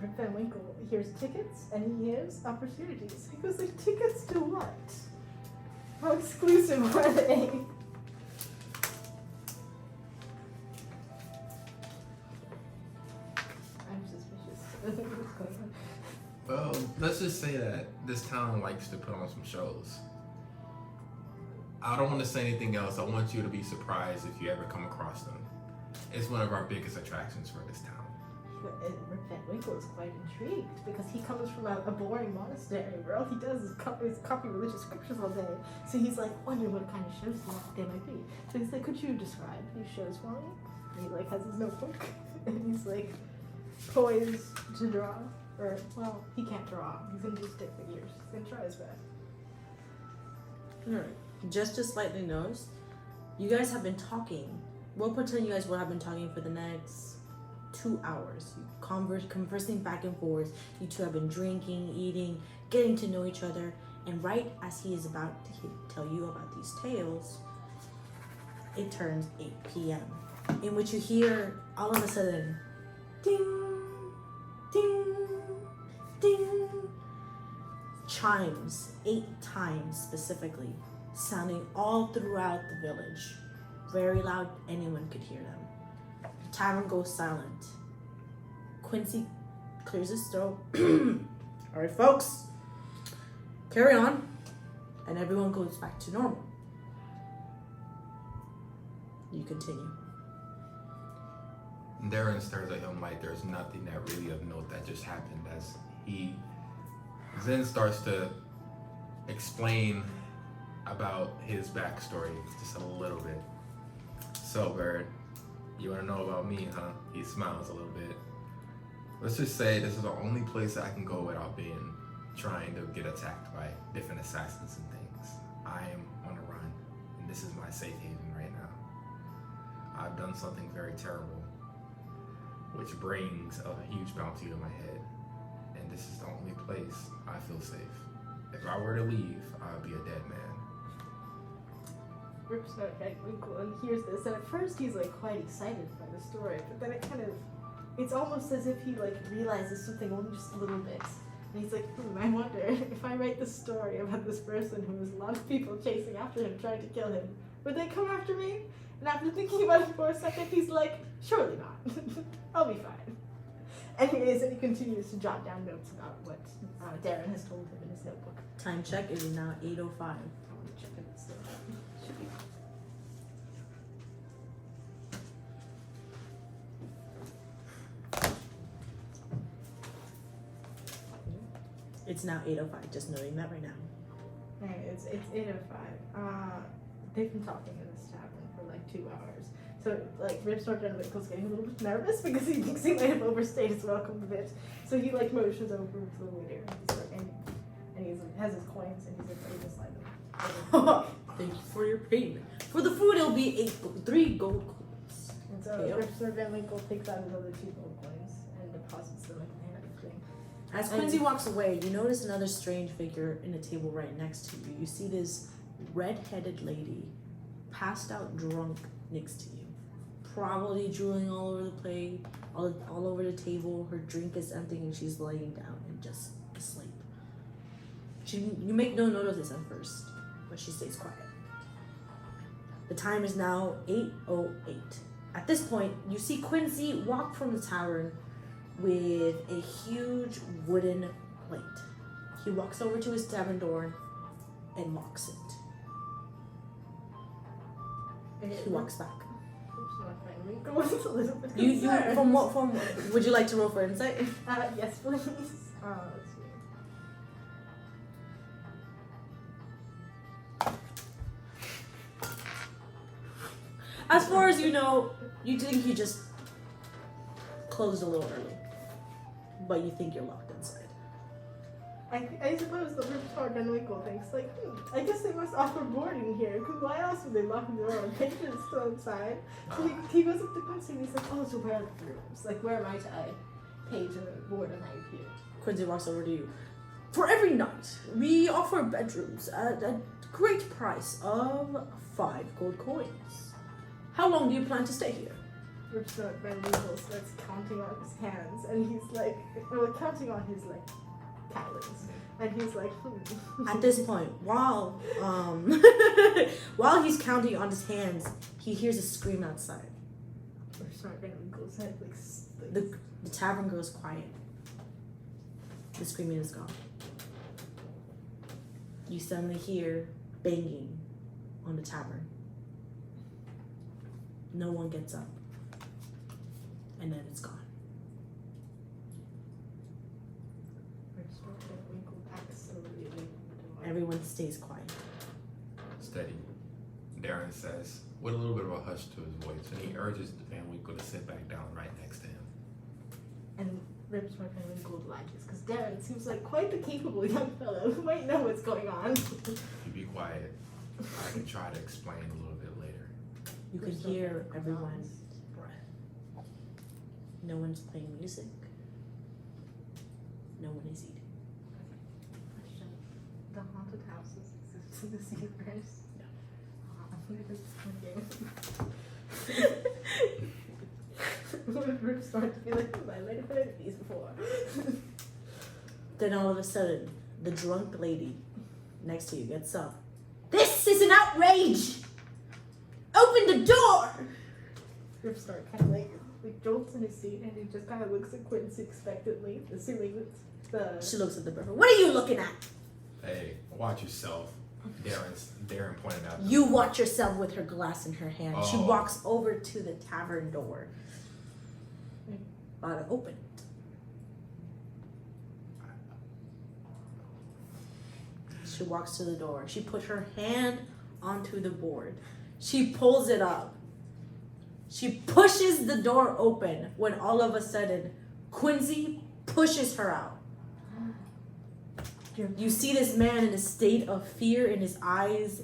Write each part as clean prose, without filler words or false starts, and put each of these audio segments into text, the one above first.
Rip Van Winkle hears tickets and he hears opportunities. He goes like, tickets to what? How exclusive are they? I'm suspicious. What's going on? Well, let's just say that this town likes to put on some shows. I don't want to say anything else. I want you to be surprised if you ever come across them. It's one of our biggest attractions for this town. And Rip Van Winkle is quite intrigued because he comes from a boring monastery where all he does is copy religious scriptures all day. So he's like, wonder what kind of shows they might be. So he's like, could you describe these shows for me? And he like has his notebook and he's like poised to draw. Or, well, he can't draw. He's gonna do stick figures. He's gonna try his best. Alright. Just to slightly knows, you guys have been talking. We'll pretend you guys will have been talking for the next 2 hours. You conversing back and forth. You two have been drinking, eating, getting to know each other. And right as he is about to tell you about these tales, it turns 8 p.m. in which you hear all of a sudden, ding, ding, ding, chimes 8 times specifically, sounding all throughout the village. Very loud, anyone could hear them. The tavern goes silent. Quincy clears his throat. Alright, folks, carry on. And everyone goes back to normal. You continue. Darren stares at him like there's nothing that really of note that just happened as he then starts to explain about his backstory just a little bit. So, Bird, you want to know about me, huh? He smiles a little bit. Let's just say this is the only place that I can go without being trying to get attacked by different assassins and things. I am on a run, and this is my safe haven right now. I've done something very terrible, which brings a huge bounty to my head, and this is the only place I feel safe. If I were to leave, I would be a dead man. Rip's Van Winkle and hears this, and at first he's like quite excited by the story, but then it's almost as if he like realizes something only just a little bit. And he's like, I wonder if I write this story about this person who has a lot of people chasing after him, trying to kill him, would they come after me? And after thinking about it for a second, he's like, surely not. I'll be fine. Anyways, and he continues to jot down notes about what Darren has told him in his notebook. Time check is now 8:05. I want to check if it's still should be. It's now 8:05, just noting that right now. Alright, it's 8:05. They've been talking in this tavern for like 2 hours. So like Rip Van Winkle's getting a little bit nervous because he thinks he might have overstayed his welcome a bit. So he like motions over to the waiter and he's like, and he's like, has his coins and he's like, ready to slide them. Thank you for your payment. For the food, it'll be 3 gold coins. And so Okay. Rip Van Winkle takes out his other 2 gold coins and deposits them in the hand of thing. As Quincy walks away, you notice another strange figure in a table right next to you. You see this red-headed lady, passed out drunk next to you. Probably drooling all over the plate, all over the table. Her drink is empty and she's laying down and just asleep. You make no note of this at first, but she stays quiet. The time is now 8:08. At this point, you see Quincy walk from the tavern with a huge wooden plate. He walks over to his tavern door and locks it. He walks back. It's a little bit You concerned. from would you like to roll for insight? Yes, please. Let's see. As far as you know, you think he just closed a little early, but you think you're locked inside. I suppose the Rip Van Winkle thinks like, I guess they must offer boarding here, because why else would they lock the door and patrons still inside? So he goes up to Quincy and he's like, oh, so where are the rooms? Like, where am I to pay to board a night here? Quincy walks over to you. For every night, we offer bedrooms at a great price of 5 gold coins. How long do you plan to stay here? Ripstart Van Winkle starts counting on his hands, and he's like, well, counting on his like talons, and he's like, At this point, while while he's counting on his hands, he hears a scream outside. Ripstart Van Winkle's head like The tavern goes quiet. The screaming is gone. You suddenly hear banging on the tavern. No one gets up. And then it's gone. Ripstart Van Winkle backs slowly away from the door. Everyone stays quiet. Steady. Darren says, with a little bit of a hush to his voice, and he urges Van Winkle to sit back down right next to him. And Ripstart Van Winkle obliges, because Darren seems like quite the capable young fellow who might know what's going on. You be quiet. I can try to explain a little bit later. You can hear everyone's breath. No one's playing music. No one is eating. Question. The haunted houses exist in this universe? No. What if Ripstart to be like, I might have heard of these before. Then all of a sudden, the drunk lady next to you gets up. This is an outrage! Open the door! Ripstart kind of like jolts in his seat, and he just kind of looks at Quincy expectantly, assuming that She looks at the burger. What are you looking at? Hey, watch yourself. Darren pointed out. You watch yourself with her glass in her hand. She Oh. walks over to the tavern door. About to open it. She walks to the door. She puts her hand onto the board. She pulls it up. She pushes the door open when all of a sudden Quincy pushes her out. You see this man in a state of fear in his eyes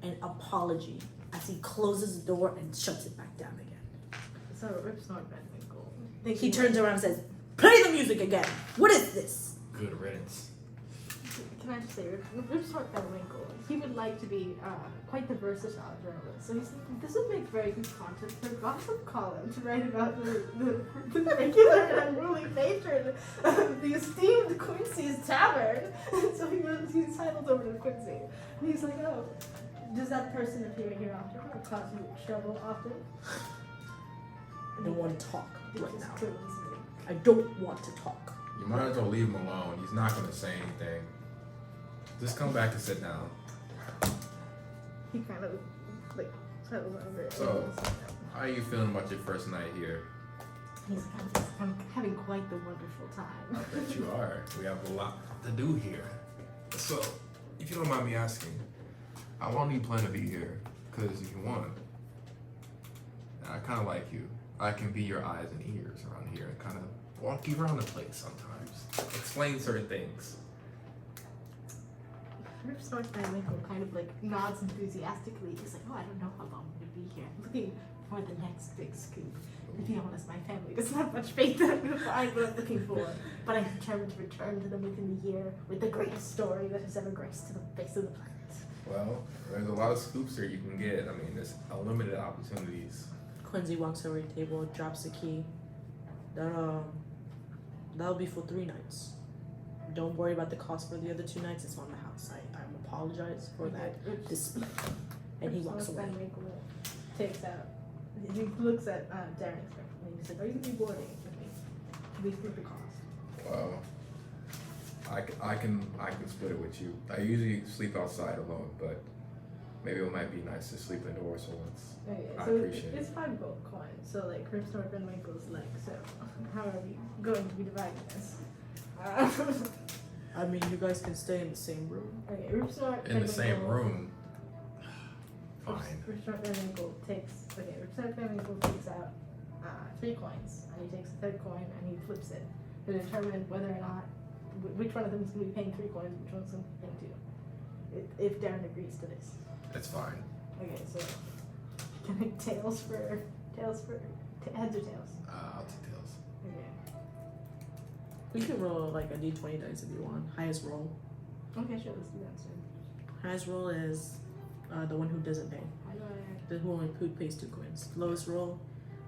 and apology as he closes the door and shuts it back down again. So Ripstart Van Winkle. He turns around and says, "Play the music again. What is this?" Good riddance. Can I just say, Ripstart Van Winkle, he would like to be quite the versatile journalist. So he's thinking, this would make very good content for a gossip column to write about the regular and unruly patron of the esteemed Quincy's Tavern. So he sidles over to Quincy. And he's like, oh, does that person appear here often or cause you trouble often? I don't want to talk He right just now. twirls his lip. I don't want to talk. You might as well leave him alone. He's not going to say anything. Just come back and sit down. He kind of like settles over it. So, how are you feeling about your first night here? I'm having quite the wonderful I time. bet you are. We have a lot to do here. So, if you don't mind me asking, how long do you plan to be here? Because if you want, I kind of like you. I can be your eyes and ears around here and kind of walk you around the place sometimes. Explain certain things. Ripstart Van Winkle kind of like nods enthusiastically. He's like, oh, I don't know how long I'm going to be here. I'm looking for the next big scoop. To be honest, my family doesn't have much faith that I'm going to find what I'm looking for. But I'm determined to return to them within the year with the greatest story that has ever graced to the face of the planet. Well, there's a lot of scoops here you can get. I mean, there's unlimited opportunities. Quincy walks over to the table, drops the key. That'll be for 3 nights. Don't worry about the cost for the other 2 nights. It's on the house. I apologize for that display. And he walks away. Van Winkle takes out. He looks at Darren expectantly. He said, are you going to be boarding with me? We split the cost. Well, I can split it with you. I usually sleep outside alone, but maybe it might be nice to sleep indoors for once. Okay, I so appreciate it's 5 gold coins. So like Ripstart Van Winkle's leg. So how are we going to be dividing this? I mean, you guys can stay in the same room. Okay, Ripstart In Van the same Winkle- room. Fine. Ripstart Van Winkle takes. Okay, Ripstart Van Winkle takes out 3 coins, and he takes the 3rd coin and he flips it to determine whether or not which one of them is going to be paying 3 coins, which one's going to be paying 2. If Darren agrees to this. That's fine. Okay, so can I heads or tails? I'll take tails. Okay. You can roll like a d20 dice if you want. Highest roll. Okay, sure. Let's do that soon. Highest roll is the one who doesn't pay. How do I? The who pays 2 coins. Lowest roll,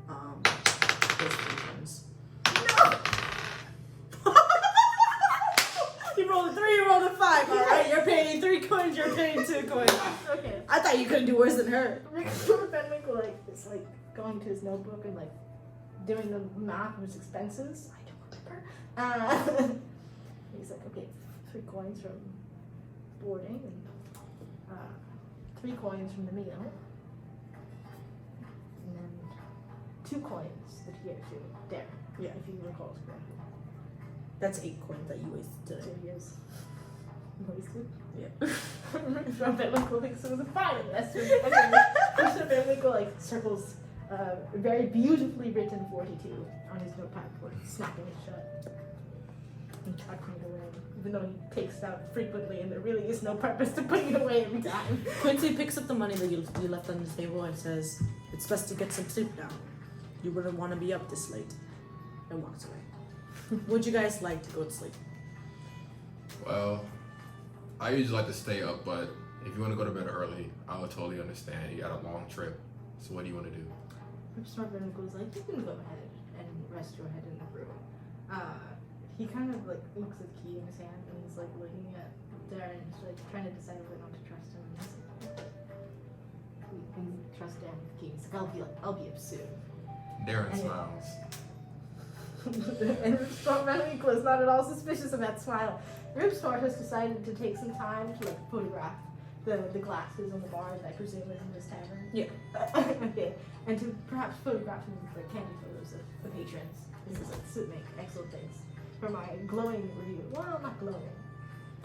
those 3 coins. No! You rolled a 3, you rolled a 5. Alright, you're paying 3 coins, you're paying 2 coins. Okay. I thought you couldn't do worse than her. Ben Winkle is like going to his notebook and like doing the math of his expenses. I don't remember. He's like, okay, 3 coins from boarding and 3 coins from the meal, and then 2 coins that he gave to Darren. Yeah. If he recalls correctly. That's 8 coins that you wasted So today. he is wasted. Yeah. Ben Winkle thinks it was a fine investment. And then Ben Winkle like circles very beautifully written 42 on his notepad before snapping it shut and tucking it away, even though he takes it out frequently and there really is no purpose to putting it away every time. Quincy picks up the money that you left on the table and says, "It's best to get some sleep now. You wouldn't want to be up this late," and walks away. Would you guys like to go to sleep? Well, I usually like to stay up, but if you want to go to bed early, I would totally understand. You got a long trip, so what do you want to do? Smart Ben Winkle's like, you can go ahead and rest your head in the room. He kind of like looks at the key in his hand and he's like looking at Darren, he's like trying to decide whether or not to trust him. And he's like, we can trust Darren with the key. He's like, I'll be up soon. Darren And- smiles. And Smart Ben Winkle is not at all suspicious of that smile. Rip Smart has decided to take some time to like photograph the glasses on the bar that I presume is in this tavern. Yeah. Okay. And to perhaps photograph some like candy photos of the patrons. This is like to make excellent things for my glowing review. Well, not glowing.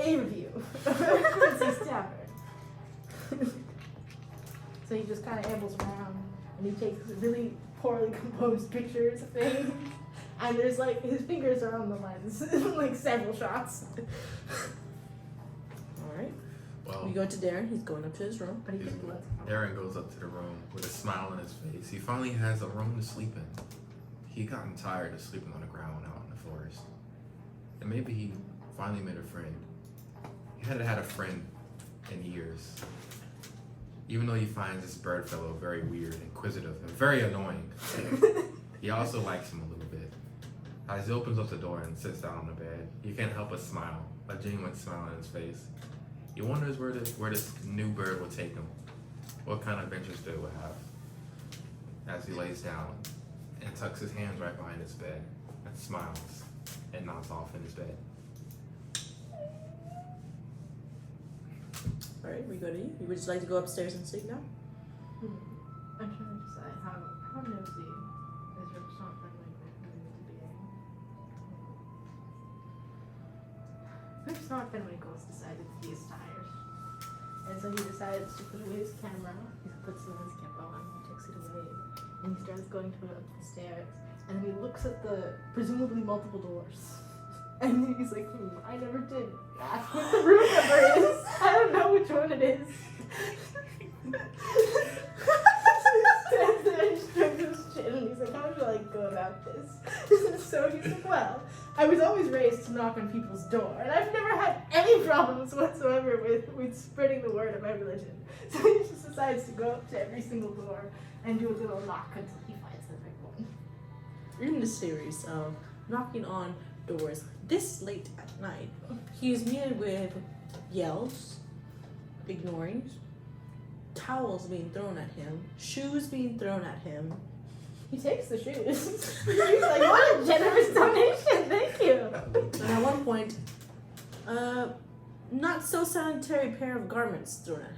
A review of Quincy's Tavern. So he just kind of ambles around and he takes really poorly composed pictures of things. And there's like his fingers are on the lens, like several shots. Alright. Well, We go to Darren, he's going up to his room. But he just lets Darren goes up to the room with a smile on his face. He finally has a room to sleep in. He gotten tired of sleeping on the ground out in the forest. And maybe he finally made a friend. He hadn't had a friend in years. Even though he finds this bird fellow very weird, inquisitive, and very annoying, he also likes him a little bit. As he opens up the door and sits down on the bed, you can't help but smile, a genuine smile on his face. He wonders where this new bird will take him, what kind of adventures they will have. As he lays down and tucks his hands right behind his bed and smiles and nods off in his bed. Alright, we go to you. Would you like to go upstairs and sleep now? I'm trying to decide how nosy is Rip Smart Ben Winkle going to be. Rip Smart Ben Winkle has decided that he is tired. And so he decides to put away his camera. He puts the lens cap on, he takes it away, and he starts going up the stairs. And then he looks at the presumably multiple doors. And then he's like, I never did ask what the room number is. I don't know which one it is. He stands there and strokes his chin and he's like, how should I go about this? So he's like, well, I was always raised to knock on people's door, and I've never had any problems whatsoever with spreading the word of my religion. So he just decides to go up to every single door and do a little knock until he finds the right one. In the series of knocking on doors this late at night, he is meted with yells, ignoring, towels being thrown at him, shoes being thrown at him. He takes the shoes. He's like, what a generous donation, thank you. And at one point, not so sanitary pair of garments thrown at him.